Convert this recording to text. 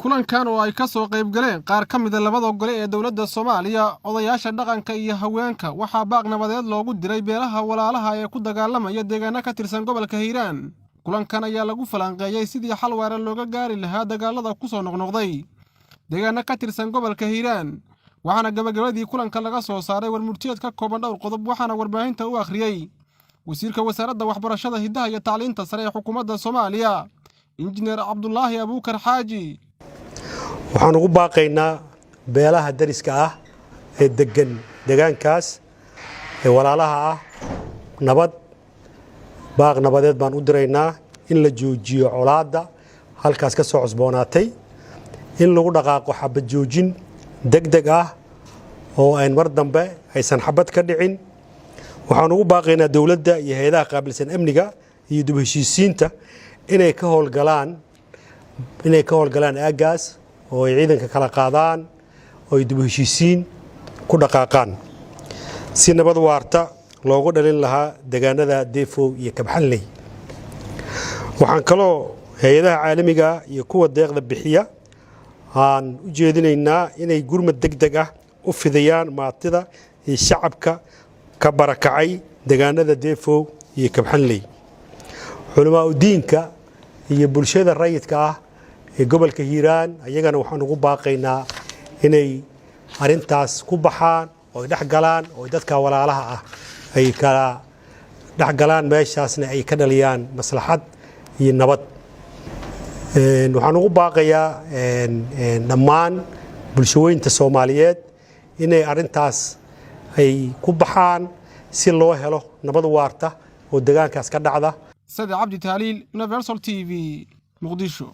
kulankan oo ay ka soo qayb galeen qaar ka mid ah labada gole ee dawladda Soomaaliya odayaasha dhaqanka iyo haweenka waxa baaq nabadeed loogu diray beelaha walaalaha ee ku dagaalamaya deegaanka ka tirsan gobolka Hiiraan. Kulankan ayaa lagu falanqeeyay sidii xal waara looga gaari lahaa dagaalada ku soo noqnoqday deegaanka ka tirsan gobolka Hiiraan. waxaana gabagabadii kulanka laga soo saaray warmurtiyeed ka kooban dhowr qodob waxaana warbaahinta u akhriyay wasiirka wasaaradda waxbarashada hidaha iyo tacliinta sare ee xukuumadda Soomaaliya injineer Cabdullaahi Abuukar Xaaji. waxaan ugu baaqaynaa beelaha dariska ah ee deegaankaas ee walaalaha ah baaq nabadeed baan u diraynaa in la joojiyo colaadda halkaas ka soo cusboonaatay in lagu dhaqaaqo xabad joojin degdeg ah oo aan mar dambe aysan xabad ka dhicin. waxaan ugu baaqaynaa dawladda iyo hay'adaha qaabilsan amniga iyo dib u heshiisiinta inay ka howlgalaan aagaas oo ay ciidanka kala qaadaan oo ay dib u heshiisiin ku dhaqaaqaan si nabad waarta loogu dhalin lahaa deegaanada Deefow iyo Kabxanley. waxaan kaloo hay'adaha caalamiga iyo kuwa deeqda bixiya aan u jeedinaynaa inay gurmad degdeg ah u fidayaan maatida iyo shacabka ka barakacay deegaanada Deefow iyo Kabxanley. culamaa u diinka iyo bulshada rayidka ah ee gobolka Hiiraan ayagana waxaan ugu baaqaynaa inay arintaas ku baxaan oo dhex galaan oo dadka walaalaha ah ay kala dhex galaan meeshaasna ay ka dhaliyaan maslaxad iyo nabad. waxaan ugu baaqayaa dhammaan bulshooyinka Soomaaliyeed inay arintaas ay ku baxaan si loo helo nabad waarta oo deegaankaas ka dhacda. Saad Cabdi Taaliil, Universal TV, Muqdisho.